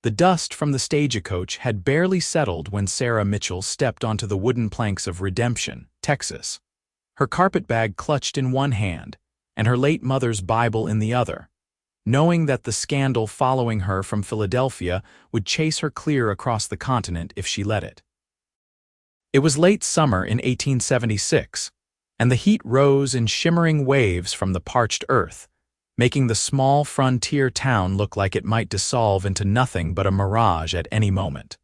The dust from the stagecoach had barely settled when Sarah Mitchell stepped onto the wooden planks of Redemption, Texas, her carpetbag clutched in one hand and her late mother's Bible in the other, knowing that the scandal following her from Philadelphia would chase her clear across the continent if she let it. It was late summer in 1876, and the heat rose in shimmering waves from the parched earth, making the small frontier town look like it might dissolve into nothing but a mirage at any moment.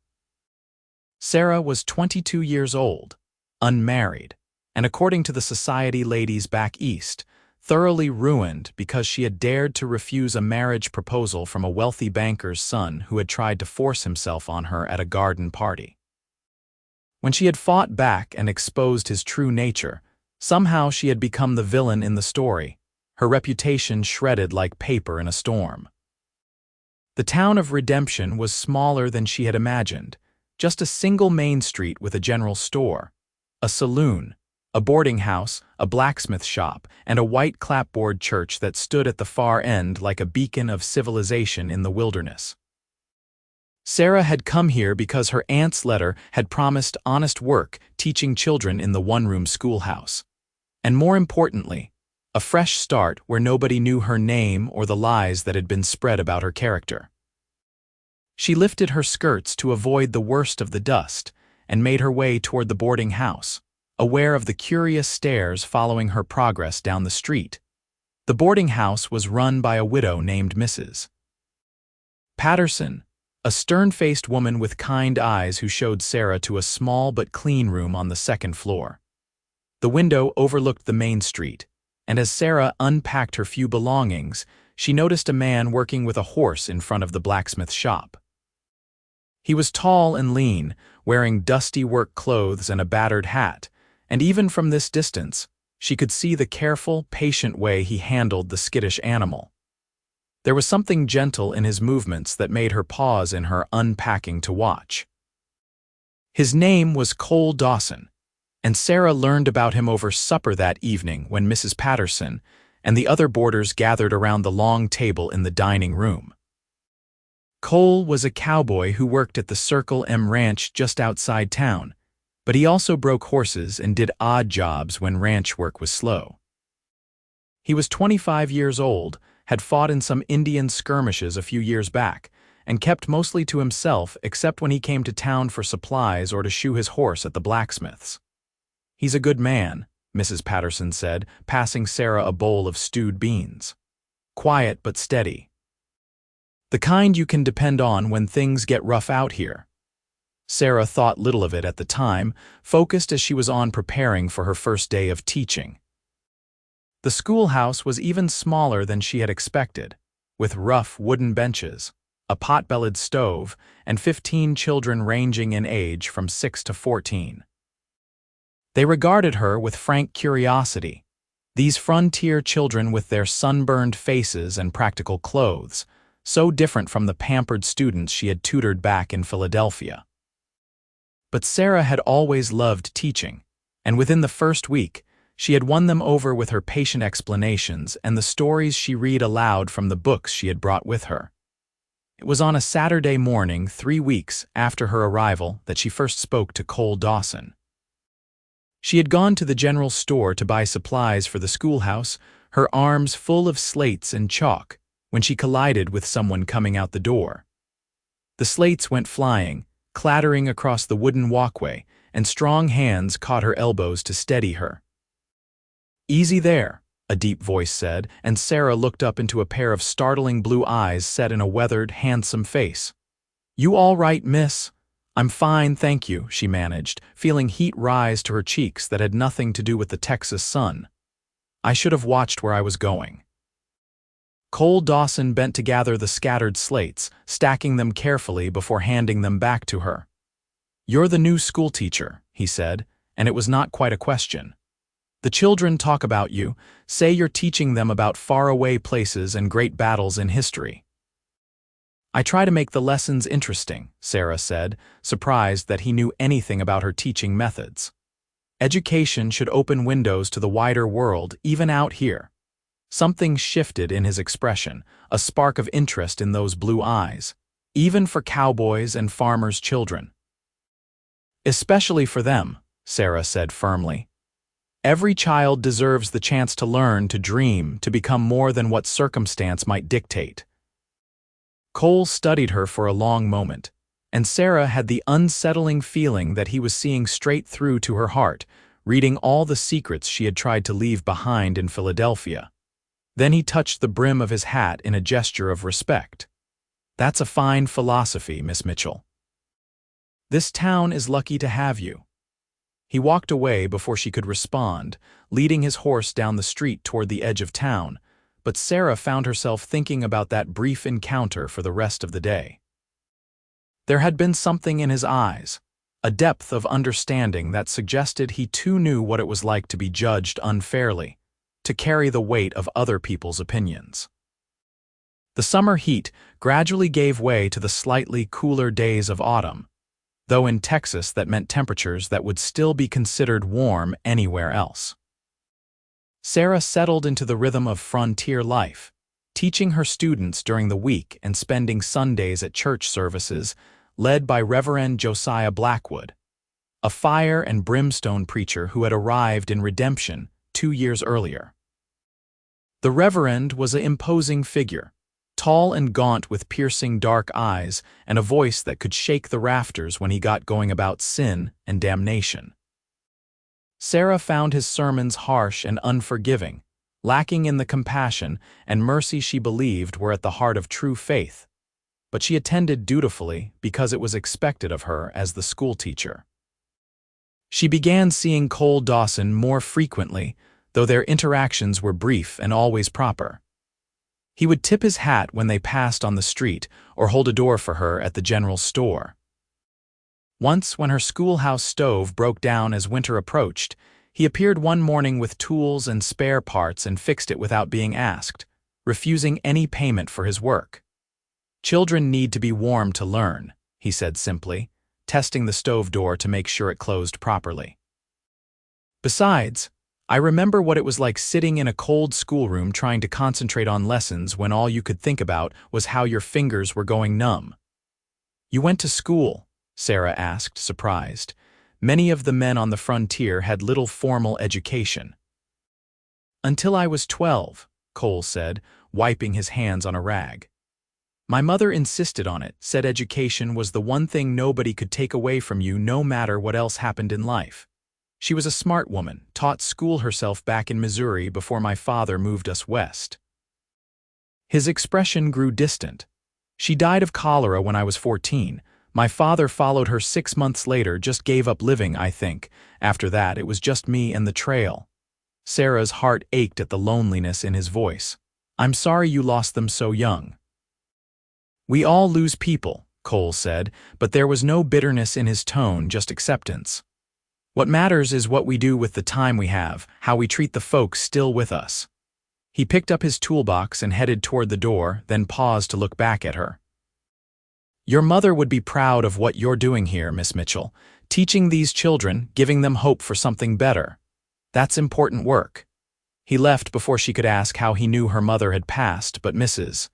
Sarah was 22 years old, unmarried, and according to the society ladies back east, thoroughly ruined because she had dared to refuse a marriage proposal from a wealthy banker's son who had tried to force himself on her at a garden party. When she had fought back and exposed his true nature, somehow she had become the villain in the story, her reputation shredded like paper in a storm. The town of Redemption was smaller than she had imagined, just a single main street with a general store, a saloon, a boarding house, a blacksmith shop, and a white clapboard church that stood at the far end like a beacon of civilization in the wilderness. Sarah had come here because her aunt's letter had promised honest work teaching children in the one-room schoolhouse. And more importantly, a fresh start where nobody knew her name or the lies that had been spread about her character. She lifted her skirts to avoid the worst of the dust and made her way toward the boarding house, aware of the curious stares following her progress down the street. The boarding house was run by a widow named Mrs. Patterson, a stern-faced woman with kind eyes who showed Sarah to a small but clean room on the second floor. The window overlooked the main street, and as Sarah unpacked her few belongings, she noticed a man working with a horse in front of the blacksmith shop. He was tall and lean, wearing dusty work clothes and a battered hat, and even from this distance, she could see the careful, patient way he handled the skittish animal. There was something gentle in his movements that made her pause in her unpacking to watch. His name was Cole Dawson, and Sarah learned about him over supper that evening when Mrs. Patterson and the other boarders gathered around the long table in the dining room. Cole was a cowboy who worked at the Circle M Ranch just outside town, but he also broke horses and did odd jobs when ranch work was slow. He was 25 years old, had fought in some Indian skirmishes a few years back, and kept mostly to himself except when he came to town for supplies or to shoe his horse at the blacksmith's. "He's a good man," Mrs. Patterson said, passing Sarah a bowl of stewed beans. "Quiet but steady. The kind you can depend on when things get rough out here." Sarah thought little of it at the time, focused as she was on preparing for her first day of teaching. The schoolhouse was even smaller than she had expected, with rough wooden benches, a pot-bellied stove, and 15 children ranging in age from 6 to 14. They regarded her with frank curiosity, these frontier children with their sunburned faces and practical clothes, so different from the pampered students she had tutored back in Philadelphia. But Sarah had always loved teaching, and within the first week, she had won them over with her patient explanations and the stories she read aloud from the books she had brought with her. It was on a Saturday morning 3 weeks after her arrival that she first spoke to Cole Dawson. She had gone to the general store to buy supplies for the schoolhouse, her arms full of slates and chalk, when she collided with someone coming out the door. The slates went flying, clattering across the wooden walkway, and strong hands caught her elbows to steady her. "Easy there," a deep voice said, and Sarah looked up into a pair of startling blue eyes set in a weathered, handsome face. "You all right, miss?" "I'm fine, thank you," she managed, feeling heat rise to her cheeks that had nothing to do with the Texas sun. "I should have watched where I was going." Cole Dawson bent to gather the scattered slates, stacking them carefully before handing them back to her. "You're the new schoolteacher," he said, and it was not quite a question. "The children talk about you, say you're teaching them about faraway places and great battles in history." "I try to make the lessons interesting," Sarah said, surprised that he knew anything about her teaching methods. "Education should open windows to the wider world, even out here." Something shifted in his expression, a spark of interest in those blue eyes. even for cowboys and farmers' children. Especially for them, Sarah said firmly. Every child deserves the chance to learn, to dream, to become more than what circumstance might dictate. Cole studied her for a long moment, and Sarah had the unsettling feeling that he was seeing straight through to her heart, reading all the secrets she had tried to leave behind in Philadelphia. Then he touched the brim of his hat in a gesture of respect. "That's a fine philosophy, Miss Mitchell. This town is lucky to have you." He walked away before she could respond, leading his horse down the street toward the edge of town, but Sarah found herself thinking about that brief encounter for the rest of the day. There had been something in his eyes, a depth of understanding that suggested he too knew what it was like to be judged unfairly, to carry the weight of other people's opinions. The summer heat gradually gave way to the slightly cooler days of autumn, though in Texas that meant temperatures that would still be considered warm anywhere else. Sarah settled into the rhythm of frontier life, teaching her students during the week and spending Sundays at church services led by Reverend Josiah Blackwood, a fire and brimstone preacher who had arrived in Redemption 2 years earlier. The Reverend was an imposing figure, tall and gaunt with piercing dark eyes and a voice that could shake the rafters when he got going about sin and damnation. Sarah found his sermons harsh and unforgiving, lacking in the compassion and mercy she believed were at the heart of true faith, but she attended dutifully because it was expected of her as the schoolteacher. She began seeing Cole Dawson more frequently, though their interactions were brief and always proper. He would tip his hat when they passed on the street or hold a door for her at the general store. Once, when her schoolhouse stove broke down as winter approached, he appeared one morning with tools and spare parts and fixed it without being asked, refusing any payment for his work. "Children need to be warm to learn," he said simply, testing the stove door to make sure it closed properly. "Besides, I remember what it was like sitting in a cold schoolroom trying to concentrate on lessons when all you could think about was how your fingers were going numb." "You went to school?" Sarah asked, surprised. Many of the men on the frontier had little formal education. "Until I was 12, Cole said, wiping his hands on a rag. "My mother insisted on it, said education was the one thing nobody could take away from you no matter what else happened in life. She was a smart woman, taught school herself back in Missouri before my father moved us west." His expression grew distant. "She died of cholera when I was 14. My father followed her 6 months later, just gave up living, I think. After that, it was just me and the trail." Sarah's heart ached at the loneliness in his voice. "I'm sorry you lost them so young." "We all lose people," Cole said, but there was no bitterness in his tone, just acceptance. "What matters is what we do with the time we have, how we treat the folks still with us." He picked up his toolbox and headed toward the door, then paused to look back at her. "Your mother would be proud of what you're doing here, Miss Mitchell, teaching these children, giving them hope for something better. That's important work." He left before she could ask how he knew her mother had passed, but Mrs.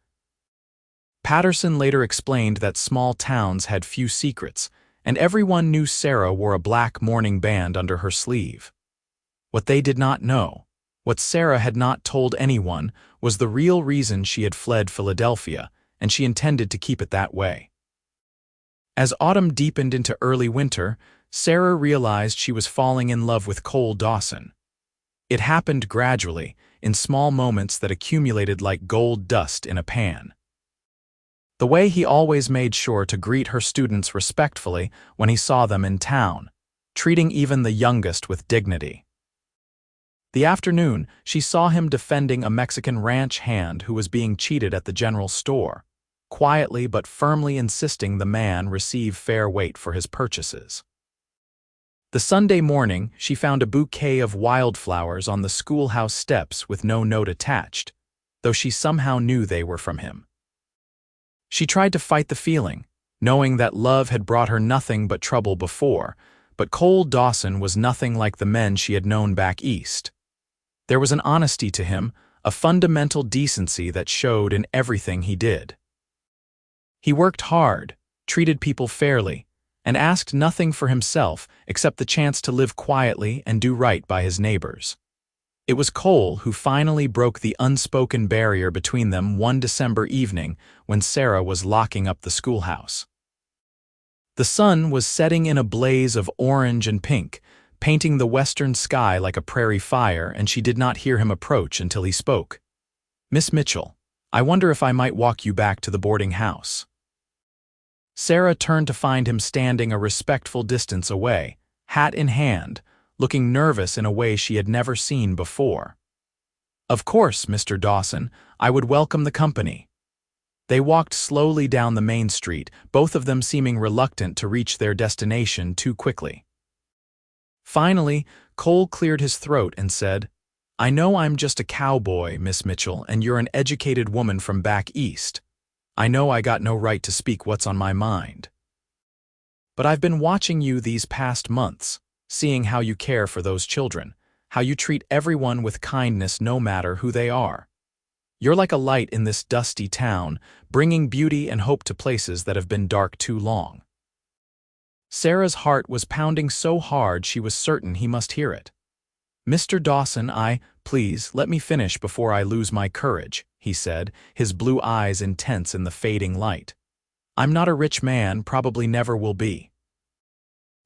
Patterson later explained that small towns had few secrets, and everyone knew Sarah wore a black mourning band under her sleeve. What they did not know, what Sarah had not told anyone, was the real reason she had fled Philadelphia, and she intended to keep it that way. As autumn deepened into early winter, Sarah realized she was falling in love with Cole Dawson. It happened gradually, in small moments that accumulated like gold dust in a pan. The way he always made sure to greet her students respectfully when he saw them in town, treating even the youngest with dignity. The afternoon, she saw him defending a Mexican ranch hand who was being cheated at the general store, quietly but firmly insisting the man receive fair weight for his purchases. The Sunday morning, she found a bouquet of wildflowers on the schoolhouse steps with no note attached, though she somehow knew they were from him. She tried to fight the feeling, knowing that love had brought her nothing but trouble before, but Cole Dawson was nothing like the men she had known back east. There was an honesty to him, a fundamental decency that showed in everything he did. He worked hard, treated people fairly, and asked nothing for himself except the chance to live quietly and do right by his neighbors. It was Cole who finally broke the unspoken barrier between them one December evening when Sarah was locking up the schoolhouse. The sun was setting in a blaze of orange and pink, painting the western sky like a prairie fire, and she did not hear him approach until he spoke. "Miss Mitchell, I wonder if I might walk you back to the boarding house." Sarah turned to find him standing a respectful distance away, hat in hand, looking nervous in a way she had never seen before. "Of course, Mr. Dawson, I would welcome the company." They walked slowly down the main street, both of them seeming reluctant to reach their destination too quickly. Finally, Cole cleared his throat and said, "I know I'm just a cowboy, Miss Mitchell, and you're an educated woman from back east. I know I got no right to speak what's on my mind. But I've been watching you these past months, seeing how you care for those children, how you treat everyone with kindness no matter who they are. You're like a light in this dusty town, bringing beauty and hope to places that have been dark too long." Sarah's heart was pounding so hard she was certain he must hear it. "Mr. Dawson, please, let me finish before I lose my courage," he said, his blue eyes intense in the fading light. "I'm not a rich man, probably never will be.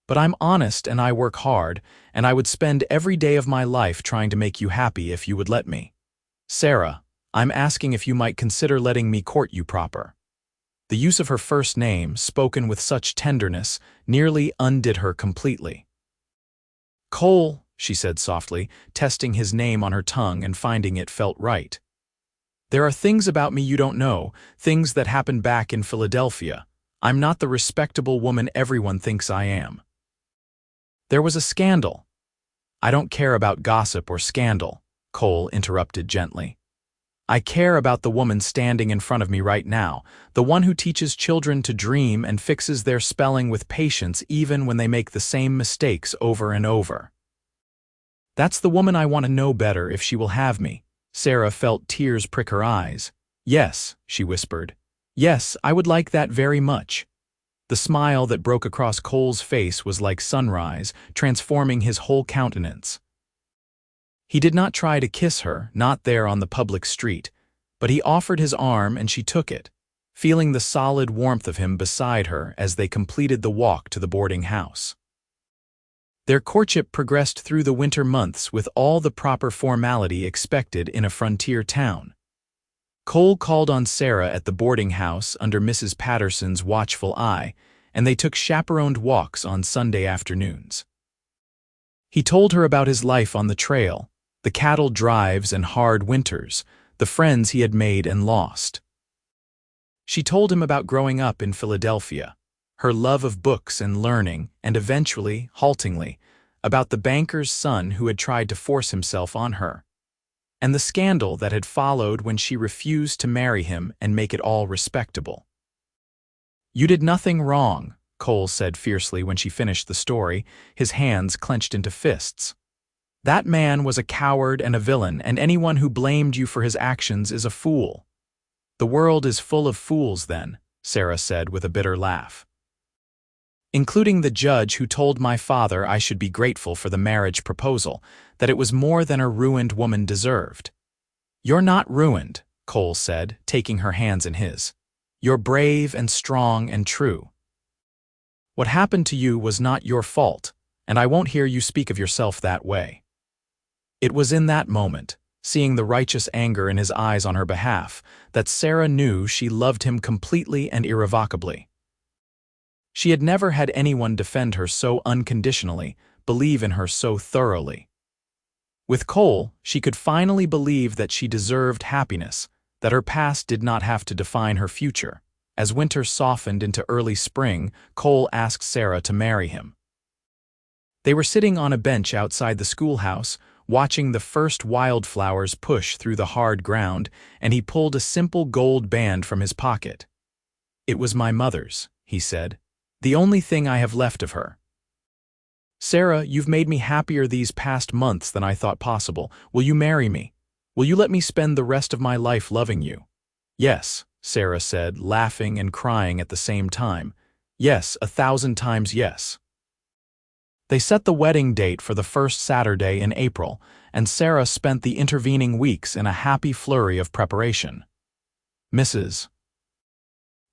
But I'm honest and I work hard, and I would spend every day of my life trying to make you happy if you would let me. Sarah, I'm asking if you might consider letting me court you proper." The use of her first name, spoken with such tenderness, nearly undid her completely. "Cole," she said softly, testing his name on her tongue and finding it felt right. "There are things about me you don't know, things that happened back in Philadelphia. I'm not the respectable woman everyone thinks I am. There was a scandal." "I don't care about gossip or scandal," Cole interrupted gently. "I care about the woman standing in front of me right now, the one who teaches children to dream and fixes their spelling with patience even when they make the same mistakes over and over. That's the woman I want to know better if she will have me." Sarah felt tears prick her eyes. "Yes," she whispered. "Yes, I would like that very much." The smile that broke across Cole's face was like sunrise, transforming his whole countenance. He did not try to kiss her, not there on the public street, but he offered his arm and she took it, feeling the solid warmth of him beside her as they completed the walk to the boarding house. Their courtship progressed through the winter months with all the proper formality expected in a frontier town. Cole called on Sarah at the boarding house under Mrs. Patterson's watchful eye, and they took chaperoned walks on Sunday afternoons. He told her about his life on the trail, the cattle drives and hard winters, the friends he had made and lost. She told him about growing up in Philadelphia, her love of books and learning, and eventually, haltingly, about the banker's son who had tried to force himself on her, and the scandal that had followed when she refused to marry him and make it all respectable. "You did nothing wrong," Cole said fiercely when she finished the story, his hands clenched into fists. "That man was a coward and a villain, and anyone who blamed you for his actions is a fool." "The world is full of fools, then," Sarah said with a bitter laugh. "Including the judge who told my father I should be grateful for the marriage proposal, that it was more than a ruined woman deserved." "You're not ruined," Cole said, taking her hands in his. "You're brave and strong and true. What happened to you was not your fault, and I won't hear you speak of yourself that way." It was in that moment, seeing the righteous anger in his eyes on her behalf, that Sarah knew she loved him completely and irrevocably. She had never had anyone defend her so unconditionally, believe in her so thoroughly. With Cole, she could finally believe that she deserved happiness, that her past did not have to define her future. As winter softened into early spring, Cole asked Sarah to marry him. They were sitting on a bench outside the schoolhouse, watching the first wildflowers push through the hard ground, and he pulled a simple gold band from his pocket. "It was my mother's," he said. "The only thing I have left of her. Sarah, you've made me happier these past months than I thought possible. Will you marry me? Will you let me spend the rest of my life loving you?" "Yes," Sarah said, laughing and crying at the same time. Yes, 1,000 times yes. They set the wedding date for the first Saturday in April, and Sarah spent the intervening weeks in a happy flurry of preparation. Mrs.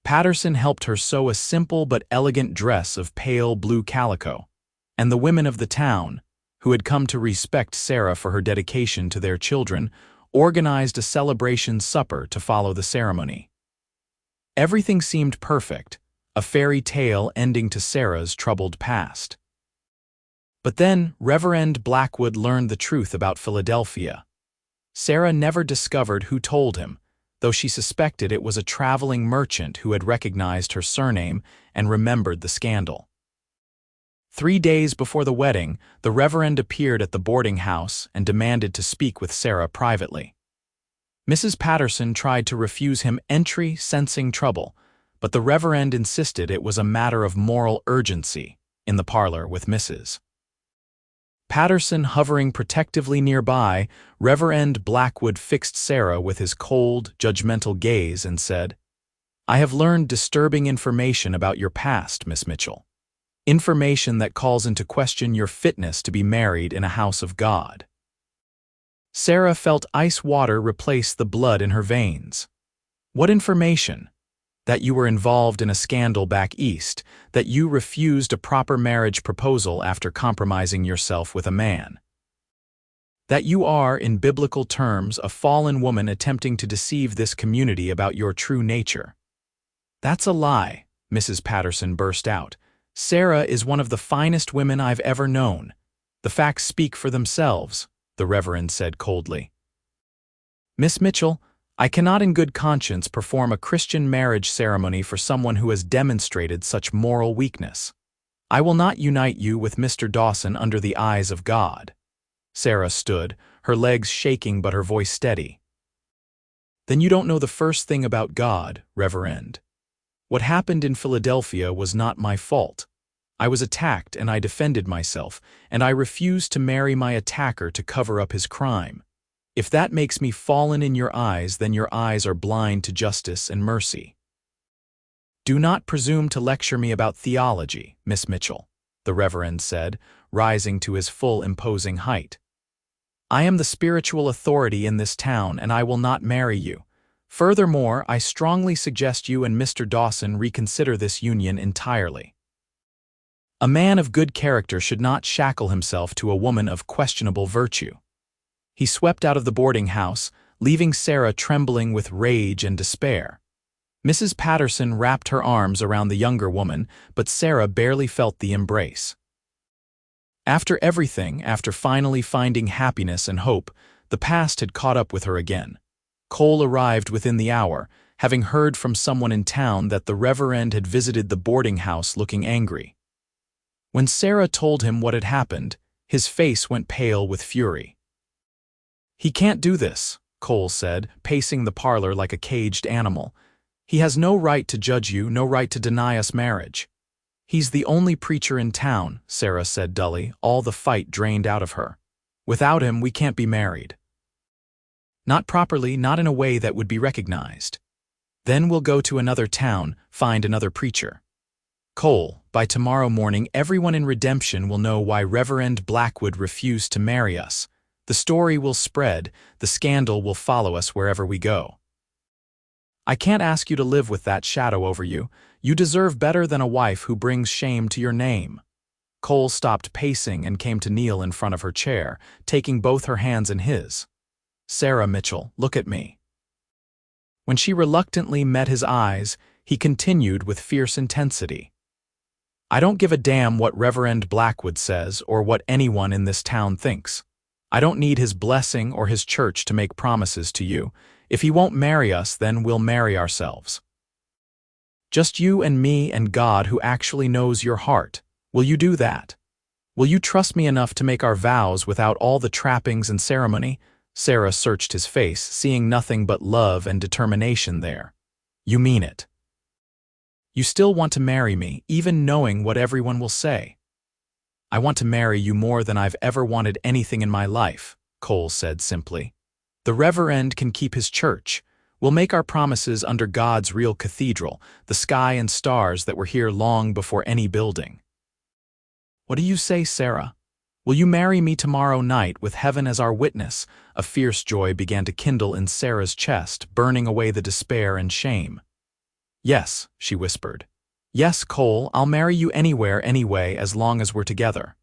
Patterson helped her sew a simple but elegant dress of pale blue calico, and the women of the town, who had come to respect Sarah for her dedication to their children, organized a celebration supper to follow the ceremony. Everything seemed perfect, a fairy tale ending to Sarah's troubled past. But then Reverend Blackwood learned the truth about Philadelphia. Sarah never discovered who told him, though she suspected it was a traveling merchant who had recognized her surname and remembered the scandal. 3 days before the wedding, the Reverend appeared at the boarding house and demanded to speak with Sarah privately. Mrs. Patterson tried to refuse him entry, sensing trouble, but the Reverend insisted it was a matter of moral urgency in the parlor with Mrs. Patterson hovering protectively nearby. Reverend Blackwood fixed Sarah with his cold, judgmental gaze and said, "I have learned disturbing information about your past, Miss Mitchell. Information that calls into question your fitness to be married in a house of God." Sarah felt ice water replace the blood in her veins. What information? That you were involved in a scandal back east, that you refused a proper marriage proposal after compromising yourself with a man. That you are, in biblical terms, a fallen woman attempting to deceive this community about your true nature. That's a lie, Mrs. Patterson burst out. Sarah is one of the finest women I've ever known. The facts speak for themselves, the Reverend said coldly. Miss Mitchell, I cannot in good conscience perform a Christian marriage ceremony for someone who has demonstrated such moral weakness. I will not unite you with Mr. Dawson under the eyes of God. Sarah stood, her legs shaking but her voice steady. Then you don't know the first thing about God, Reverend. What happened in Philadelphia was not my fault. I was attacked and I defended myself, and I refused to marry my attacker to cover up his crime. If that makes me fallen in your eyes, then your eyes are blind to justice and mercy. Do not presume to lecture me about theology, Miss Mitchell, the Reverend said, rising to his full imposing height. I am the spiritual authority in this town, and I will not marry you. Furthermore, I strongly suggest you and Mr. Dawson reconsider this union entirely. A man of good character should not shackle himself to a woman of questionable virtue. He swept out of the boarding house, leaving Sarah trembling with rage and despair. Mrs. Patterson wrapped her arms around the younger woman, but Sarah barely felt the embrace. After everything, after finally finding happiness and hope, the past had caught up with her again. Cole arrived within the hour, having heard from someone in town that the Reverend had visited the boarding house looking angry. When Sarah told him what had happened, his face went pale with fury. He can't do this, Cole said, pacing the parlor like a caged animal. He has no right to judge you, no right to deny us marriage. He's the only preacher in town, Sarah said dully, all the fight drained out of her. Without him, we can't be married. Not properly, not in a way that would be recognized. Then we'll go to another town, find another preacher. Cole, by tomorrow morning everyone in Redemption will know why Reverend Blackwood refused to marry us. The story will spread, the scandal will follow us wherever we go. I can't ask you to live with that shadow over you. You deserve better than a wife who brings shame to your name. Cole stopped pacing and came to kneel in front of her chair, taking both her hands in his. Sarah Mitchell, look at me. When she reluctantly met his eyes, he continued with fierce intensity. I don't give a damn what Reverend Blackwood says or what anyone in this town thinks. I don't need his blessing or his church to make promises to you. If he won't marry us, then we'll marry ourselves. Just you and me and God who actually knows your heart. Will you do that? Will you trust me enough to make our vows without all the trappings and ceremony? Sarah searched his face, seeing nothing but love and determination there. You mean it. You still want to marry me, even knowing what everyone will say. I want to marry you more than I've ever wanted anything in my life, Cole said simply. The Reverend can keep his church. We'll make our promises under God's real cathedral, the sky and stars that were here long before any building. What do you say, Sarah? Will you marry me tomorrow night with heaven as our witness? A fierce joy began to kindle in Sarah's chest, burning away the despair and shame. Yes, she whispered. Yes, Cole, I'll marry you anywhere, anyway, as long as we're together.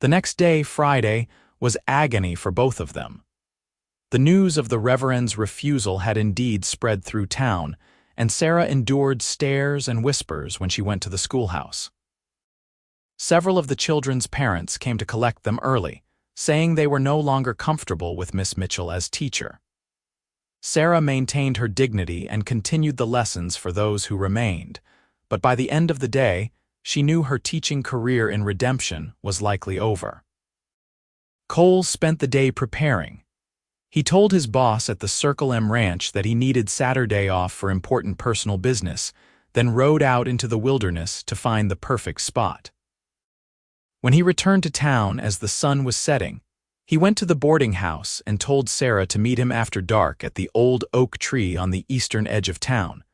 The next day, Friday, was agony for both of them. The news of the Reverend's refusal had indeed spread through town, and Sarah endured stares and whispers when she went to the schoolhouse. Several of the children's parents came to collect them early, saying they were no longer comfortable with Miss Mitchell as teacher. Sarah maintained her dignity and continued the lessons for those who remained, but by the end of the day, she knew her teaching career in Redemption was likely over. Cole spent the day preparing. He told his boss at the Circle M Ranch that he needed Saturday off for important personal business, then rode out into the wilderness to find the perfect spot. When he returned to town as the sun was setting, he went to the boarding house and told Sarah to meet him after dark at the old oak tree on the eastern edge of town,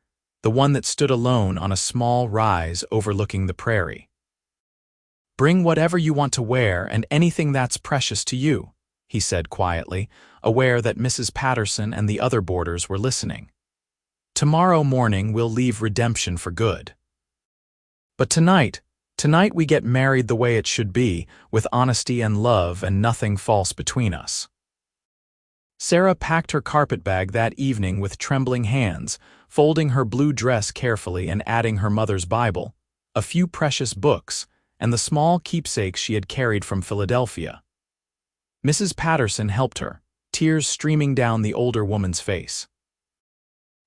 the one that stood alone on a small rise overlooking the prairie. Bring whatever you want to wear and anything that's precious to you, he said quietly, aware that Mrs. Patterson and the other boarders were listening. Tomorrow morning we'll leave Redemption for good. But tonight we get married the way it should be, with honesty and love and nothing false between us. Sarah packed her carpetbag that evening with trembling hands, folding her blue dress carefully and adding her mother's Bible, a few precious books, and the small keepsakes she had carried from Philadelphia. Mrs. Patterson helped her, tears streaming down the older woman's face.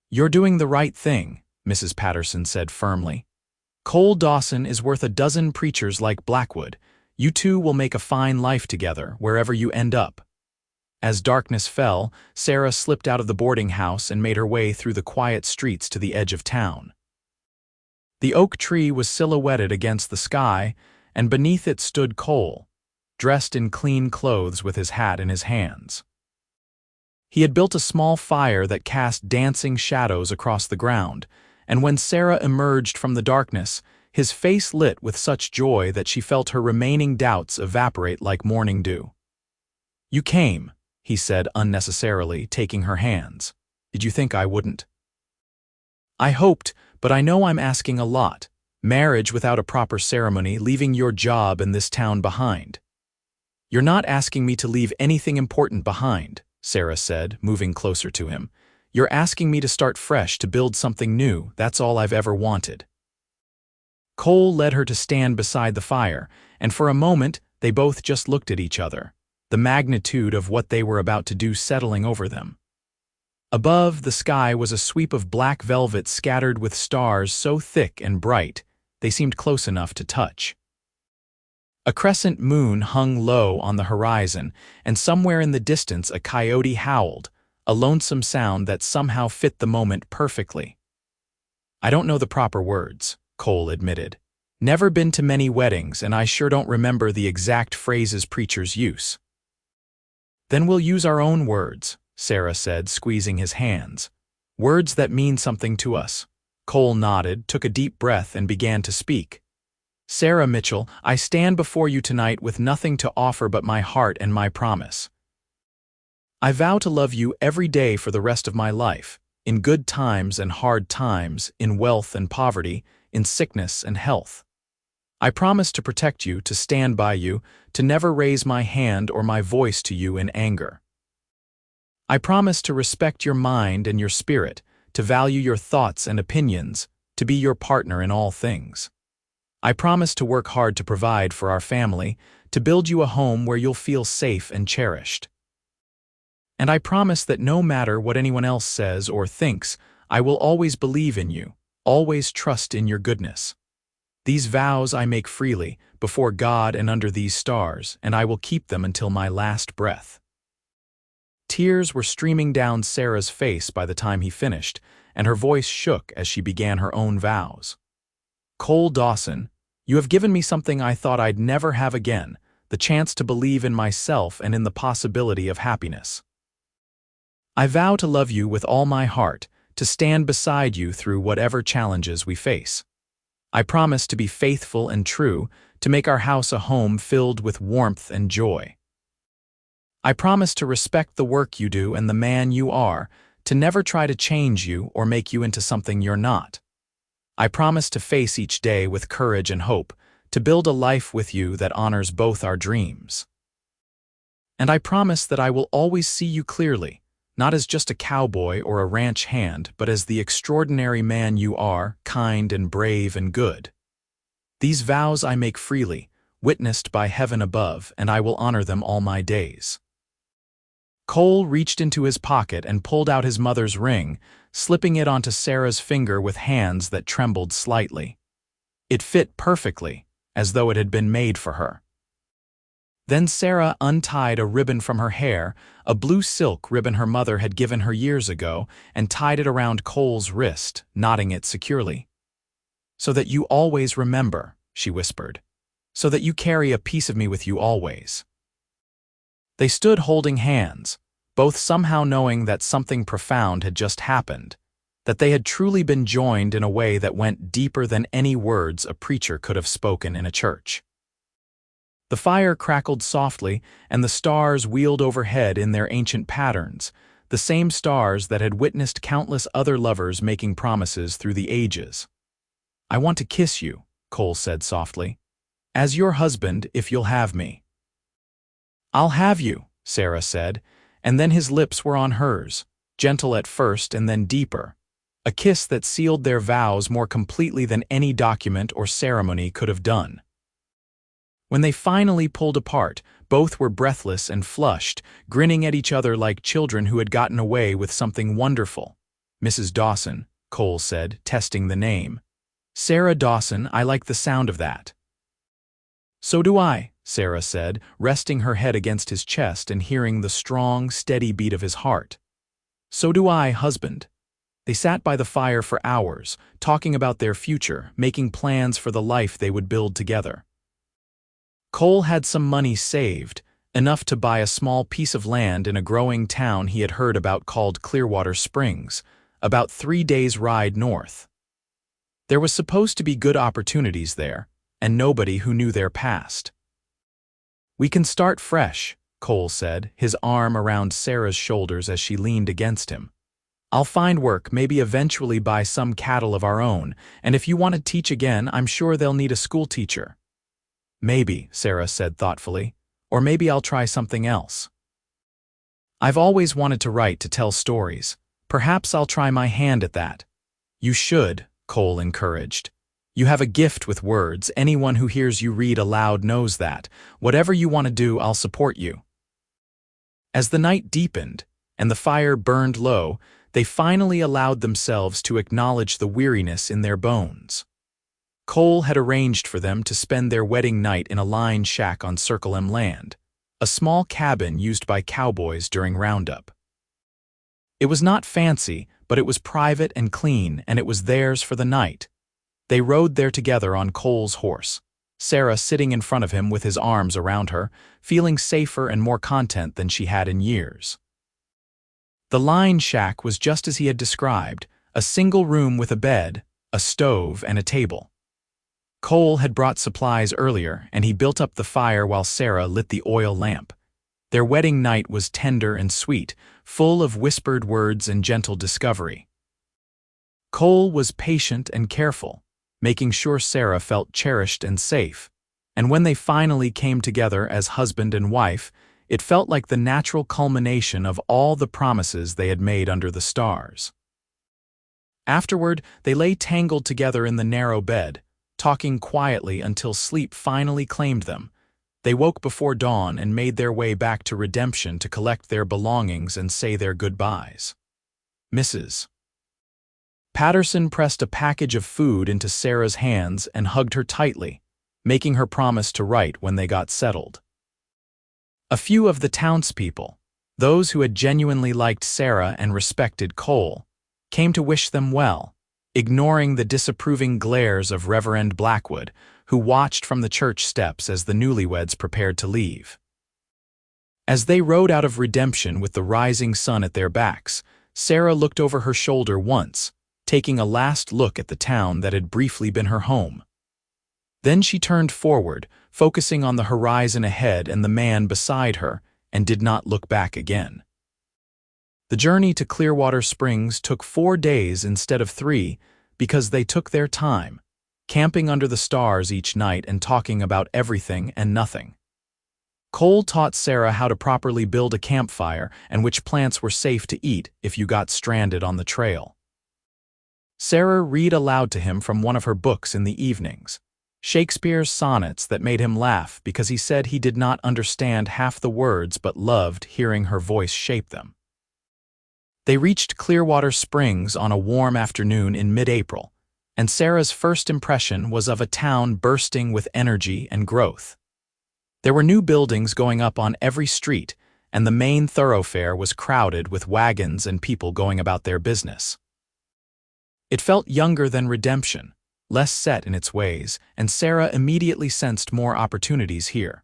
You're doing the right thing, Mrs. Patterson said firmly. Cole Dawson is worth a dozen preachers like Blackwood. You two will make a fine life together, wherever you end up. As darkness fell, Sarah slipped out of the boarding house and made her way through the quiet streets to the edge of town. The oak tree was silhouetted against the sky, and beneath it stood Cole, dressed in clean clothes with his hat in his hands. He had built a small fire that cast dancing shadows across the ground, and when Sarah emerged from the darkness, his face lit with such joy that she felt her remaining doubts evaporate like morning dew. You came, he said unnecessarily, taking her hands. Did you think I wouldn't? I hoped, but I know I'm asking a lot. Marriage without a proper ceremony, leaving your job in this town behind. You're not asking me to leave anything important behind, Sarah said, moving closer to him. You're asking me to start fresh, to build something new. That's all I've ever wanted. Cole led her to stand beside the fire, and for a moment they both just looked at each other, the magnitude of what they were about to do settling over them. Above, the sky was a sweep of black velvet scattered with stars so thick and bright they seemed close enough to touch. A crescent moon hung low on the horizon, and somewhere in the distance a coyote howled, a lonesome sound that somehow fit the moment perfectly. I don't know the proper words, Cole admitted. Never been to many weddings, and I sure don't remember the exact phrases preachers use. Then we'll use our own words, Sarah said, squeezing his hands. Words that mean something to us. Cole nodded, took a deep breath, and began to speak. Sarah Mitchell, I stand before you tonight with nothing to offer but my heart and my promise. I vow to love you every day for the rest of my life, in good times and hard times, in wealth and poverty, in sickness and health. I promise to protect you, to stand by you, to never raise my hand or my voice to you in anger. I promise to respect your mind and your spirit, to value your thoughts and opinions, to be your partner in all things. I promise to work hard to provide for our family, to build you a home where you'll feel safe and cherished. And I promise that no matter what anyone else says or thinks, I will always believe in you, always trust in your goodness. These vows I make freely, before God and under these stars, and I will keep them until my last breath. Tears were streaming down Sarah's face by the time he finished, and her voice shook as she began her own vows. Cole Dawson, you have given me something I thought I'd never have again, the chance to believe in myself and in the possibility of happiness. I vow to love you with all my heart, to stand beside you through whatever challenges we face. I promise to be faithful and true, to make our house a home filled with warmth and joy. I promise to respect the work you do and the man you are, to never try to change you or make you into something you're not. I promise to face each day with courage and hope, to build a life with you that honors both our dreams. And I promise that I will always see you clearly, not as just a cowboy or a ranch hand, but as the extraordinary man you are, kind and brave and good. These vows I make freely, witnessed by heaven above, and I will honor them all my days. Cole reached into his pocket and pulled out his mother's ring, slipping it onto Sarah's finger with hands that trembled slightly. It fit perfectly, as though it had been made for her. Then Sarah untied a ribbon from her hair, a blue silk ribbon her mother had given her years ago, and tied it around Cole's wrist, knotting it securely. "So that you always remember," she whispered. "So that you carry a piece of me with you always." They stood holding hands, both somehow knowing that something profound had just happened, that they had truly been joined in a way that went deeper than any words a preacher could have spoken in a church. The fire crackled softly, and the stars wheeled overhead in their ancient patterns, the same stars that had witnessed countless other lovers making promises through the ages. "I want to kiss you," Cole said softly, "as your husband if you'll have me." "I'll have you," Sarah said, and then his lips were on hers, gentle at first and then deeper, a kiss that sealed their vows more completely than any document or ceremony could have done. When they finally pulled apart, both were breathless and flushed, grinning at each other like children who had gotten away with something wonderful. "Mrs. Dawson," Cole said, testing the name. "Sarah Dawson, I like the sound of that." "So do I," Sarah said, resting her head against his chest and hearing the strong, steady beat of his heart. "So do I, husband." They sat by the fire for hours, talking about their future, making plans for the life they would build together. Cole had some money saved, enough to buy a small piece of land in a growing town he had heard about called Clearwater Springs, about 3 days' ride north. There was supposed to be good opportunities there, and nobody who knew their past. "We can start fresh," Cole said, his arm around Sarah's shoulders as she leaned against him. "I'll find work, maybe eventually buy some cattle of our own, and if you want to teach again, I'm sure they'll need a schoolteacher." "Maybe," Sarah said thoughtfully, "or maybe I'll try something else. I've always wanted to write, to tell stories. Perhaps I'll try my hand at that." "You should," Cole encouraged. "You have a gift with words. Anyone who hears you read aloud knows that. Whatever you want to do, I'll support you." As the night deepened and the fire burned low, they finally allowed themselves to acknowledge the weariness in their bones. Cole had arranged for them to spend their wedding night in a line shack on Circle M land, a small cabin used by cowboys during roundup. It was not fancy, but it was private and clean, and it was theirs for the night. They rode there together on Cole's horse, Sarah sitting in front of him with his arms around her, feeling safer and more content than she had in years. The line shack was just as he had described, a single room with a bed, a stove, and a table. Cole had brought supplies earlier, and he built up the fire while Sarah lit the oil lamp. Their wedding night was tender and sweet, full of whispered words and gentle discovery. Cole was patient and careful, making sure Sarah felt cherished and safe, and when they finally came together as husband and wife, it felt like the natural culmination of all the promises they had made under the stars. Afterward, they lay tangled together in the narrow bed, talking quietly until sleep finally claimed them. They woke before dawn and made their way back to Redemption to collect their belongings and say their goodbyes. Mrs. Patterson pressed a package of food into Sarah's hands and hugged her tightly, making her promise to write when they got settled. A few of the townspeople, those who had genuinely liked Sarah and respected Cole, came to wish them well, ignoring the disapproving glares of Reverend Blackwood, who watched from the church steps as the newlyweds prepared to leave. As they rode out of Redemption with the rising sun at their backs, Sarah looked over her shoulder once, taking a last look at the town that had briefly been her home. Then she turned forward, focusing on the horizon ahead and the man beside her, and did not look back again. The journey to Clearwater Springs took 4 days instead of 3 because they took their time, camping under the stars each night and talking about everything and nothing. Cole taught Sarah how to properly build a campfire and which plants were safe to eat if you got stranded on the trail. Sarah read aloud to him from one of her books in the evenings, Shakespeare's sonnets that made him laugh because he said he did not understand half the words but loved hearing her voice shape them. They reached Clearwater Springs on a warm afternoon in mid-April, and Sarah's first impression was of a town bursting with energy and growth. There were new buildings going up on every street, and the main thoroughfare was crowded with wagons and people going about their business. It felt younger than Redemption, less set in its ways, and Sarah immediately sensed more opportunities here.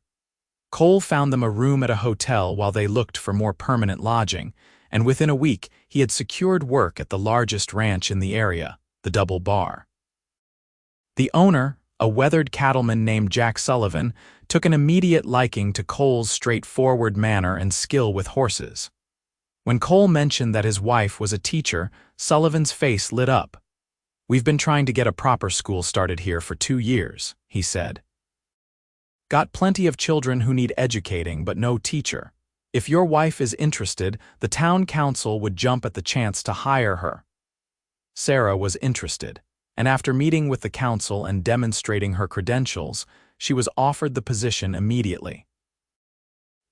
Cole found them a room at a hotel while they looked for more permanent lodging, and within a week he had secured work at the largest ranch in the area, the Double Bar. The owner, a weathered cattleman named Jack Sullivan, took an immediate liking to Cole's straightforward manner and skill with horses. When Cole mentioned that his wife was a teacher, Sullivan's face lit up. "We've been trying to get a proper school started here for 2 years," he said. "Got plenty of children who need educating but no teacher. If your wife is interested, the town council would jump at the chance to hire her." Sarah was interested, and after meeting with the council and demonstrating her credentials, she was offered the position immediately.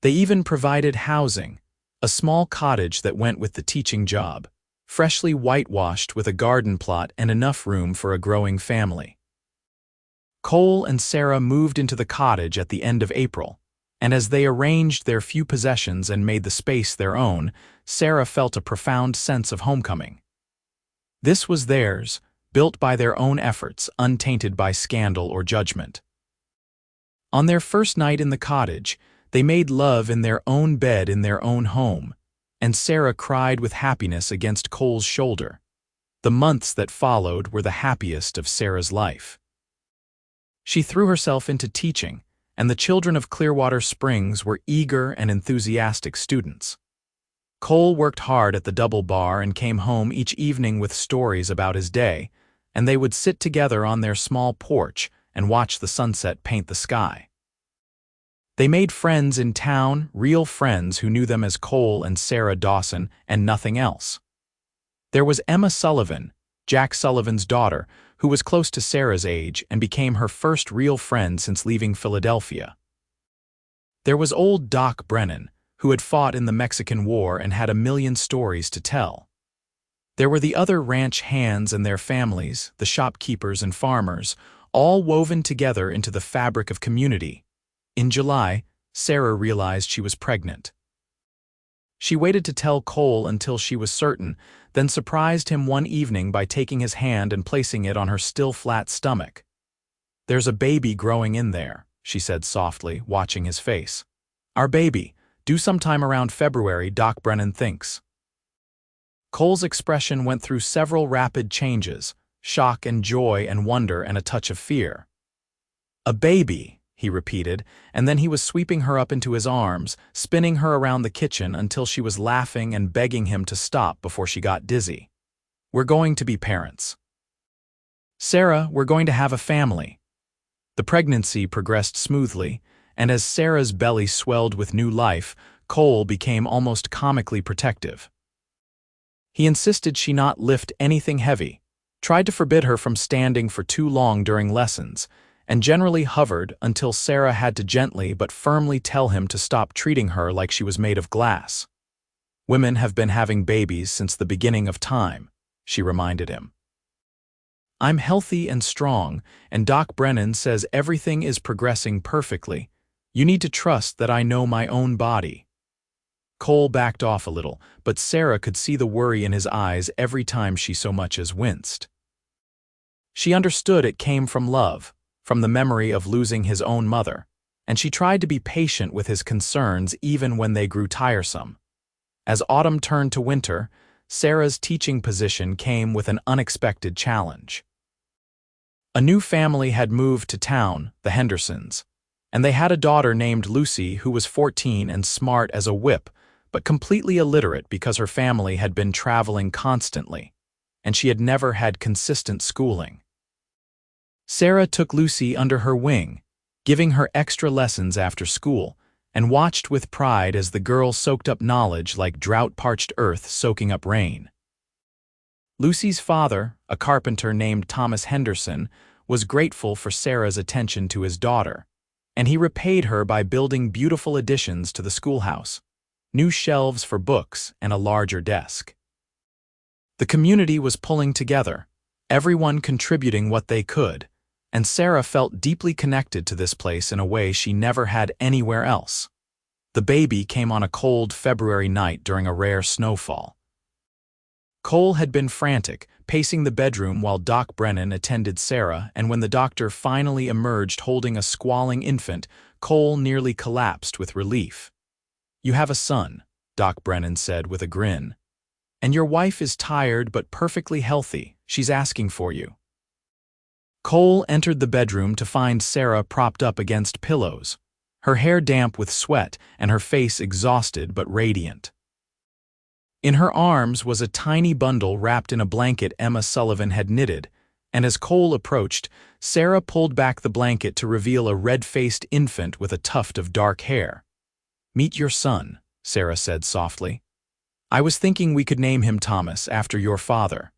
They even provided housing, a small cottage that went with the teaching job, freshly whitewashed with a garden plot and enough room for a growing family. Cole and Sarah moved into the cottage at the end of April, and as they arranged their few possessions and made the space their own, Sarah felt a profound sense of homecoming. This was theirs, built by their own efforts, untainted by scandal or judgment. On their first night in the cottage, they made love in their own bed in their own home, and Sarah cried with happiness against Cole's shoulder. The months that followed were the happiest of Sarah's life. She threw herself into teaching, and the children of Clearwater Springs were eager and enthusiastic students. Cole worked hard at the Double Bar and came home each evening with stories about his day, and they would sit together on their small porch and watch the sunset paint the sky. They made friends in town, real friends who knew them as Cole and Sarah Dawson and nothing else. There was Emma Sullivan, Jack Sullivan's daughter, who was close to Sarah's age and became her first real friend since leaving Philadelphia. There was old Doc Brennan, who had fought in the Mexican War and had a million stories to tell. There were the other ranch hands and their families, the shopkeepers and farmers, all woven together into the fabric of community. In July, Sarah realized she was pregnant. She waited to tell Cole until she was certain, then surprised him one evening by taking his hand and placing it on her still flat stomach. "There's a baby growing in there," she said softly, watching his face. "Our baby, due sometime around February, Doc Brennan thinks." Cole's expression went through several rapid changes, shock and joy and wonder and a touch of fear. "A baby," he repeated, and then he was sweeping her up into his arms, spinning her around the kitchen until she was laughing and begging him to stop before she got dizzy. "We're going to be parents. Sarah, we're going to have a family." The pregnancy progressed smoothly, and as Sarah's belly swelled with new life, Cole became almost comically protective. He insisted she not lift anything heavy, tried to forbid her from standing for too long during lessons, and generally hovered until Sarah had to gently but firmly tell him to stop treating her like she was made of glass. "Women have been having babies since the beginning of time," she reminded him. "I'm healthy and strong, and Doc Brennan says everything is progressing perfectly. You need to trust that I know my own body." Cole backed off a little, but Sarah could see the worry in his eyes every time she so much as winced. She understood it came from love, from the memory of losing his own mother, and she tried to be patient with his concerns even when they grew tiresome. As autumn turned to winter, Sarah's teaching position came with an unexpected challenge. A new family had moved to town, the Hendersons, and they had a daughter named Lucy who was 14 and smart as a whip, but completely illiterate because her family had been traveling constantly, and she had never had consistent schooling. Sarah took Lucy under her wing, giving her extra lessons after school, and watched with pride as the girl soaked up knowledge like drought-parched earth soaking up rain. Lucy's father, a carpenter named Thomas Henderson, was grateful for Sarah's attention to his daughter, and he repaid her by building beautiful additions to the schoolhouse, new shelves for books and a larger desk. The community was pulling together, everyone contributing what they could, and Sarah felt deeply connected to this place in a way she never had anywhere else. The baby came on a cold February night during a rare snowfall. Cole had been frantic, pacing the bedroom while Doc Brennan attended Sarah, and when the doctor finally emerged holding a squalling infant, Cole nearly collapsed with relief. "You have a son," Doc Brennan said with a grin. "And your wife is tired but perfectly healthy. She's asking for you." Cole entered the bedroom to find Sarah propped up against pillows, her hair damp with sweat and her face exhausted but radiant. In her arms was a tiny bundle wrapped in a blanket Emma Sullivan had knitted, and as Cole approached, Sarah pulled back the blanket to reveal a red-faced infant with a tuft of dark hair. "Meet your son," Sarah said softly. "I was thinking we could name him Thomas after your father."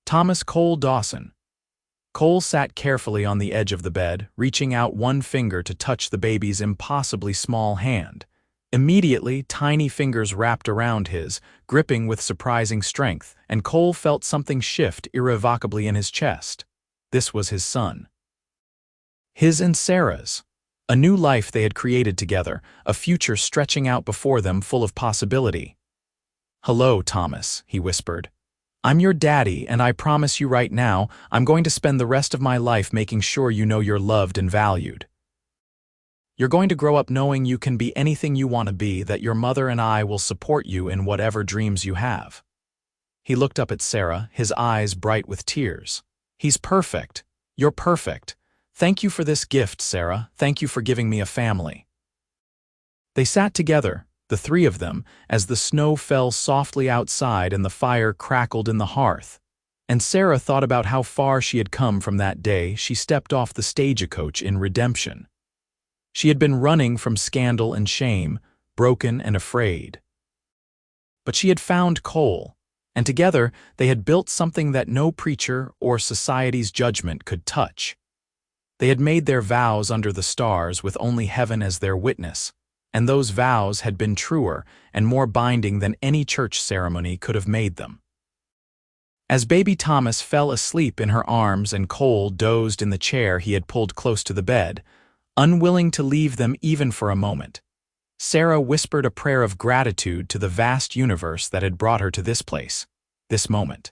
Thomas Cole Dawson. Cole sat carefully on the edge of the bed, reaching out one finger to touch the baby's impossibly small hand. Immediately, tiny fingers wrapped around his, gripping with surprising strength, and Cole felt something shift irrevocably in his chest. This was his son. His and Sarah's. A new life they had created together, a future stretching out before them full of possibility. "Hello, Thomas," he whispered. "I'm your daddy, and I promise you right now, I'm going to spend the rest of my life making sure you know you're loved and valued. You're going to grow up knowing you can be anything you want to be, that your mother and I will support you in whatever dreams you have." He looked up at Sarah, his eyes bright with tears. "He's perfect. You're perfect. Thank you for this gift, Sarah. Thank you for giving me a family." They sat together, the three of them, as the snow fell softly outside and the fire crackled in the hearth. And Sarah thought about how far she had come from that day she stepped off the stagecoach in Redemption. She had been running from scandal and shame, broken and afraid. But she had found Cole, and together they had built something that no preacher or society's judgment could touch. They had made their vows under the stars with only heaven as their witness, and those vows had been truer and more binding than any church ceremony could have made them. As baby Thomas fell asleep in her arms and Cole dozed in the chair he had pulled close to the bed, unwilling to leave them even for a moment, Sarah whispered a prayer of gratitude to the vast universe that had brought her to this place, this moment.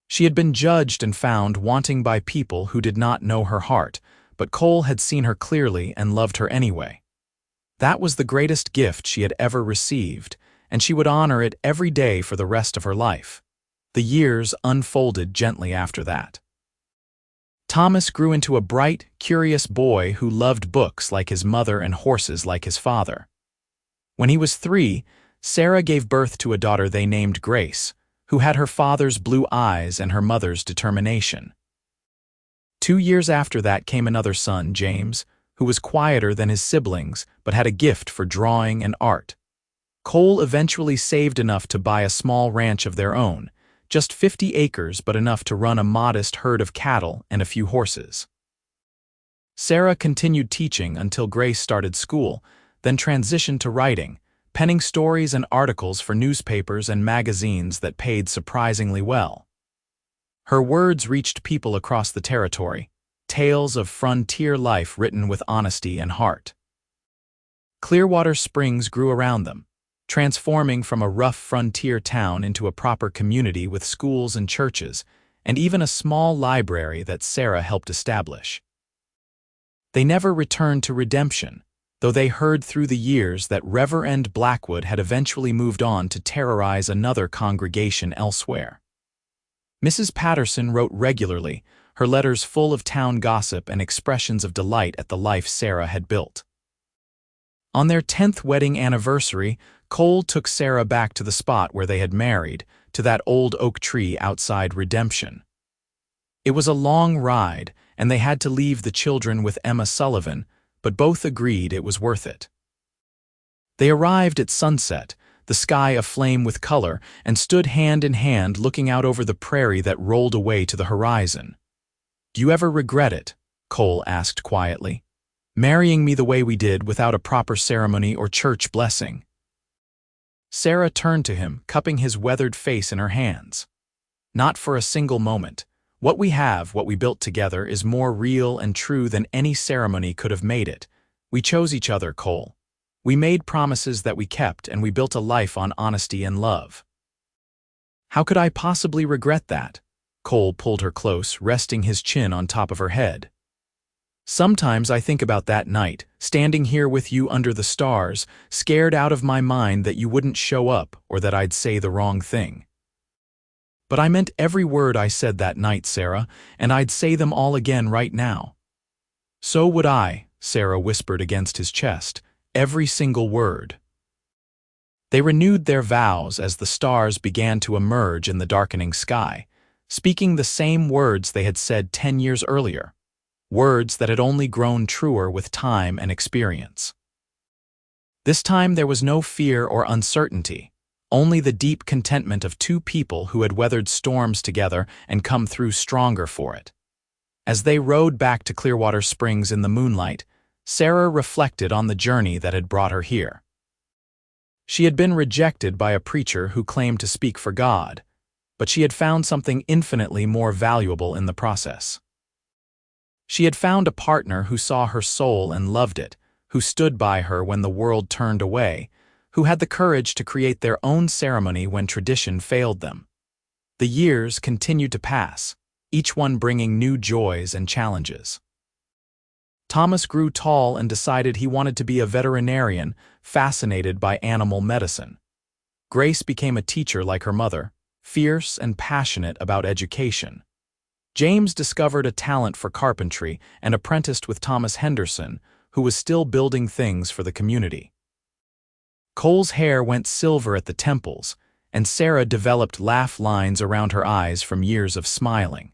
She had been judged and found wanting by people who did not know her heart, but Cole had seen her clearly and loved her anyway. That was the greatest gift she had ever received, and she would honor it every day for the rest of her life. The years unfolded gently after that. Thomas grew into a bright, curious boy who loved books like his mother and horses like his father. When he was 3, Sarah gave birth to a daughter they named Grace, who had her father's blue eyes and her mother's determination. 2 years after that came another son, James, who was quieter than his siblings but had a gift for drawing and art. Cole eventually saved enough to buy a small ranch of their own, just 50 acres but enough to run a modest herd of cattle and a few horses. Sarah continued teaching until Grace started school, then transitioned to writing, penning stories and articles for newspapers and magazines that paid surprisingly well. Her words reached people across the territory, tales of frontier life written with honesty and heart. Clearwater Springs grew around them, transforming from a rough frontier town into a proper community with schools and churches, and even a small library that Sarah helped establish. They never returned to redemption, though they heard through the years that Reverend Blackwood had eventually moved on to terrorize another congregation elsewhere. Mrs. Patterson wrote regularly, her letters full of town gossip and expressions of delight at the life Sarah had built. On their 10th wedding anniversary, Cole took Sarah back to the spot where they had married, to that old oak tree outside Redemption. It was a long ride, and they had to leave the children with Emma Sullivan, but both agreed it was worth it. They arrived at sunset, the sky aflame with color, and stood hand in hand looking out over the prairie that rolled away to the horizon. "Do you ever regret it?" Cole asked quietly. "Marrying me the way we did without a proper ceremony or church blessing?" Sarah turned to him, cupping his weathered face in her hands. "Not for a single moment. What we have, what we built together, is more real and true than any ceremony could have made it. We chose each other, Cole. We made promises that we kept, and we built a life on honesty and love." "How could I possibly regret that?" Cole pulled her close, resting his chin on top of her head. "Sometimes I think about that night, standing here with you under the stars, scared out of my mind that you wouldn't show up or that I'd say the wrong thing. But I meant every word I said that night, Sarah, and I'd say them all again right now." "So would I," Sarah whispered against his chest, "every single word." They renewed their vows as the stars began to emerge in the darkening sky, speaking the same words they had said 10 years earlier, words that had only grown truer with time and experience. This time there was no fear or uncertainty, only the deep contentment of two people who had weathered storms together and come through stronger for it. As they rode back to Clearwater Springs in the moonlight, Sarah reflected on the journey that had brought her here. She had been rejected by a preacher who claimed to speak for God, but she had found something infinitely more valuable in the process. She had found a partner who saw her soul and loved it, who stood by her when the world turned away, who had the courage to create their own ceremony when tradition failed them. The years continued to pass, each one bringing new joys and challenges. Thomas grew tall and decided he wanted to be a veterinarian, fascinated by animal medicine. Grace became a teacher like her mother, fierce and passionate about education. James discovered a talent for carpentry and apprenticed with Thomas Henderson, who was still building things for the community. Cole's hair went silver at the temples, and Sarah developed laugh lines around her eyes from years of smiling.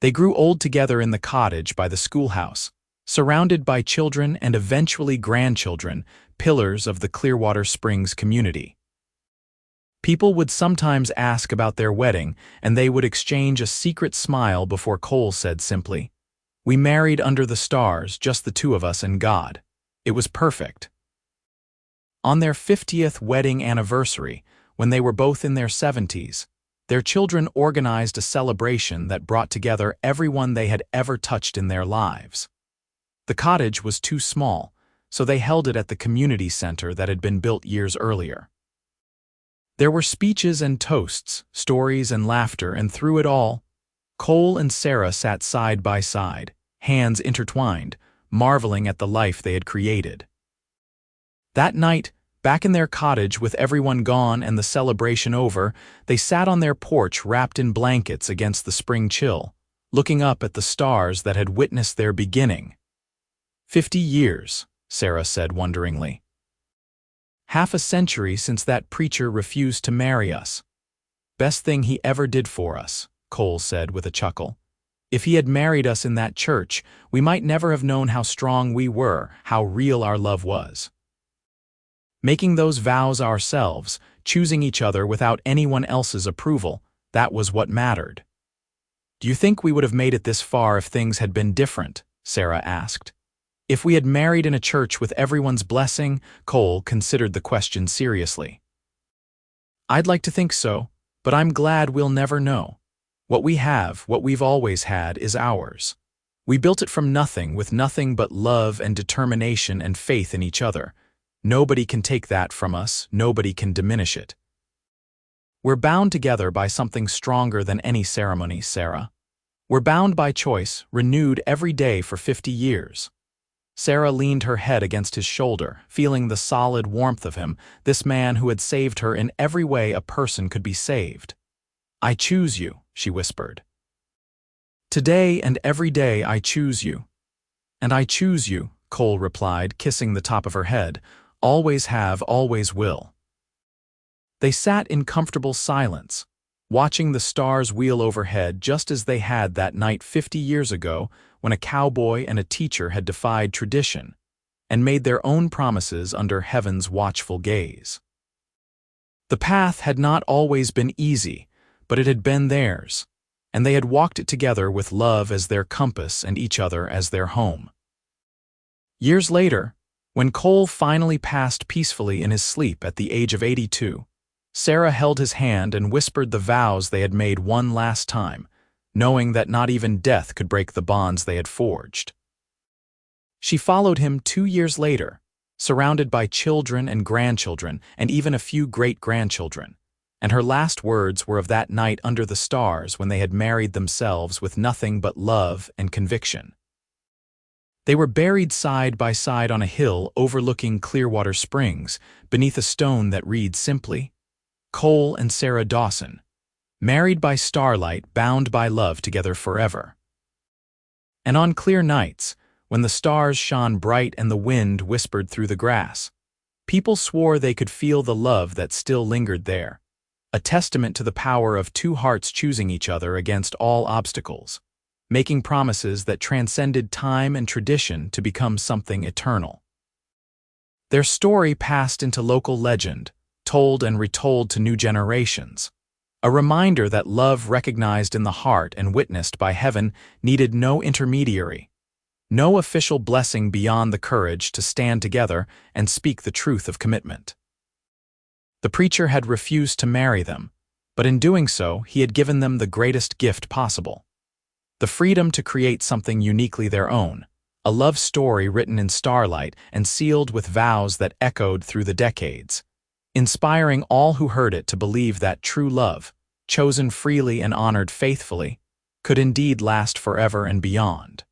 They grew old together in the cottage by the schoolhouse, surrounded by children and eventually grandchildren, pillars of the Clearwater Springs community. People would sometimes ask about their wedding, and they would exchange a secret smile before Cole said simply, "We married under the stars, just the two of us and God. It was perfect." On their 50th wedding anniversary, when they were both in their 70s, their children organized a celebration that brought together everyone they had ever touched in their lives. The cottage was too small, so they held it at the community center that had been built years earlier. There were speeches and toasts, stories and laughter, and through it all, Cole and Sarah sat side by side, hands intertwined, marveling at the life they had created. That night, back in their cottage with everyone gone and the celebration over, they sat on their porch wrapped in blankets against the spring chill, looking up at the stars that had witnessed their beginning. 50 years, Sarah said wonderingly. Half a century since that preacher refused to marry us. Best thing he ever did for us, Cole said with a chuckle. If he had married us in that church, we might never have known how strong we were, how real our love was. Making those vows ourselves, choosing each other without anyone else's approval, that was what mattered. "Do you think we would have made it this far if things had been different?" Sarah asked. "If we had married in a church with everyone's blessing?" Cole considered the question seriously. "I'd like to think so, but I'm glad we'll never know. What we have, what we've always had, is ours. We built it from nothing with nothing but love and determination and faith in each other. Nobody can take that from us, nobody can diminish it. We're bound together by something stronger than any ceremony, Sarah. We're bound by choice, renewed every day for 50 years. Sarah leaned her head against his shoulder, feeling the solid warmth of him, this man who had saved her in every way a person could be saved. "I choose you," she whispered. "Today and every day I choose you." "And I choose you," Cole replied, kissing the top of her head. "Always have, always will." They sat in comfortable silence, watching the stars wheel overhead just as they had that night 50 years ago when a cowboy and a teacher had defied tradition and made their own promises under heaven's watchful gaze. The path had not always been easy, but it had been theirs, and they had walked it together with love as their compass and each other as their home. Years later, when Cole finally passed peacefully in his sleep at the age of 82, Sarah held his hand and whispered the vows they had made one last time, knowing that not even death could break the bonds they had forged. She followed him 2 years later, surrounded by children and grandchildren and even a few great-grandchildren, and her last words were of that night under the stars when they had married themselves with nothing but love and conviction. They were buried side by side on a hill overlooking Clearwater Springs, beneath a stone that reads simply, "Cole and Sarah Dawson, married by starlight, bound by love together forever." And on clear nights, when the stars shone bright and the wind whispered through the grass, people swore they could feel the love that still lingered there, a testament to the power of two hearts choosing each other against all obstacles, making promises that transcended time and tradition to become something eternal. Their story passed into local legend, told and retold to new generations, a reminder that love recognized in the heart and witnessed by heaven needed no intermediary, no official blessing beyond the courage to stand together and speak the truth of commitment. The preacher had refused to marry them, but in doing so, he had given them the greatest gift possible: the freedom to create something uniquely their own, a love story written in starlight and sealed with vows that echoed through the decades, inspiring all who heard it to believe that true love, chosen freely and honored faithfully, could indeed last forever and beyond.